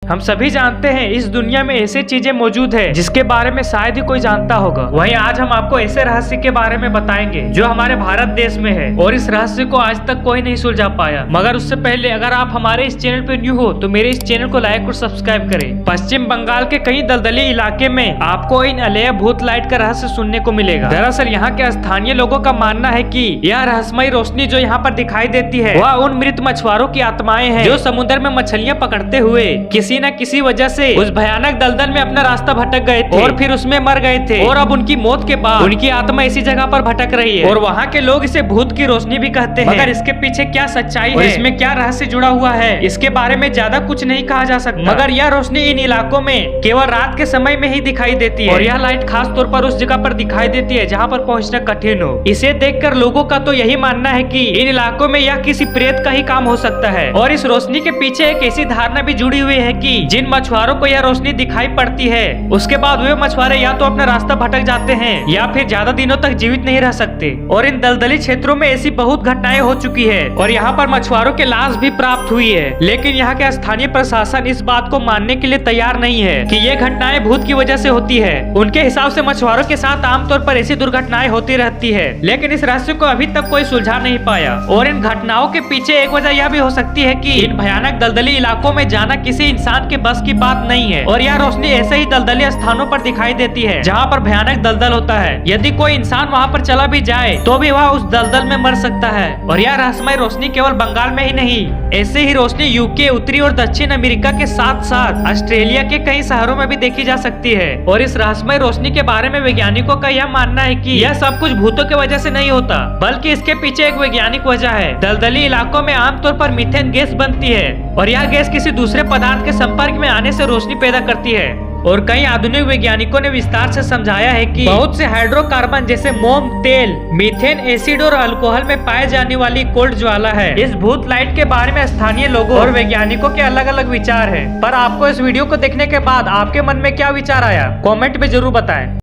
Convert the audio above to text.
हम सभी जानते हैं इस दुनिया में ऐसी चीजें मौजूद है जिसके बारे में शायद ही कोई जानता होगा। वहीं आज हम आपको ऐसे रहस्य के बारे में बताएंगे जो हमारे भारत देश में है और इस रहस्य को आज तक कोई नहीं सुलझा पाया। मगर उससे पहले अगर आप हमारे इस चैनल पे न्यू हो तो मेरे इस चैनल को लाइक और सब्सक्राइब करें। पश्चिम बंगाल के कई दलदली इलाके में आपको इन अलेय भूत लाइट का रहस्य सुनने को मिलेगा। दरअसल यहाँ के स्थानीय लोगों का मानना है कि यह रहस्यमयी रोशनी जो यहाँ पर दिखाई देती है वह उन मृत मछुआरों की आत्माएं हैं जो समुद्र में मछलियां पकड़ते हुए किसी न किसी वजह से उस भयानक दलदल में अपना रास्ता भटक गए थे और फिर उसमें मर गए थे और अब उनकी मौत के बाद उनकी आत्मा इसी जगह पर भटक रही है और वहाँ के लोग इसे भूत की रोशनी भी कहते हैं। मगर इसके पीछे क्या सच्चाई है, इसमें क्या रहस्य जुड़ा हुआ है, इसके बारे में ज्यादा कुछ नहीं कहा जा सकता। मगर यह रोशनी इन इलाकों में केवल रात के समय में ही दिखाई देती है और यह लाइट खास तौर पर उस जगह पर दिखाई देती है जहाँ पर पहुँचना कठिन हो। इसे देखकर लोगों का तो यही मानना है कि इन इलाकों में यह किसी प्रेत का ही काम हो सकता है और इस रोशनी के पीछे एक ऐसी धारणा भी जुड़ी हुई है कि जिन मछुआरों को यह रोशनी दिखाई पड़ती है उसके बाद वे मछुआरे या तो अपना रास्ता भटक जाते हैं या फिर ज्यादा दिनों तक जीवित नहीं रह सकते। और इन दलदली क्षेत्रों में ऐसी बहुत घटनाएं हो चुकी है और यहाँ पर मछुआरों के लाश भी प्राप्त हुई है, लेकिन यहाँ के स्थानीय प्रशासन इस बात को मानने के लिए तैयार नहीं है कि ये घटनाएं भूत की वजह से होती है। उनके हिसाब से मछुआरों के साथ आमतौर पर ऐसी दुर्घटनाएं होती रहती है, लेकिन इस रहस्य को अभी तक कोई सुलझा नहीं पाया। और इन घटनाओं के पीछे एक वजह यह भी हो सकती है कि इन भयानक दलदली इलाकों में जाना किसी इंसान के बस की बात नहीं है और यह रोशनी ऐसे ही दलदली स्थानों पर दिखाई देती है जहाँ पर भयानक दलदल होता है। यदि कोई इंसान वहाँ पर चला भी जाए तो भी वह उस दलदल में मर सकता है। और यह रहस्यमय रोशनी केवल बंगाल में ही नहीं, ऐसे ही रोशनी यूके, उत्तरी और दक्षिण अमेरिका के साथ साथ ऑस्ट्रेलिया के कई शहरों में भी देखी जा सकती है। और इस रहस्यमय रोशनी के बारे में वैज्ञानिकों का यह मानना है कि यह सब कुछ भूतों की वजह से नहीं होता, बल्कि इसके पीछे एक वैज्ञानिक वजह है। दलदली इलाकों में आमतौर पर मीथेन गैस बनती है और यह गैस किसी दूसरे पदार्थ के संपर्क में आने से रोशनी पैदा करती है। और कई आधुनिक वैज्ञानिकों ने विस्तार से समझाया है कि बहुत से हाइड्रोकार्बन जैसे मोम, तेल, मीथेन, एसिड और अल्कोहल में पाए जाने वाली कोल्ड ज्वाला है। इस भूत लाइट के बारे में स्थानीय लोगों और वैज्ञानिकों के अलग अलग विचार हैं। पर आपको इस वीडियो को देखने के बाद आपके मन में क्या विचार आया, कमेंट में जरूर बताएं।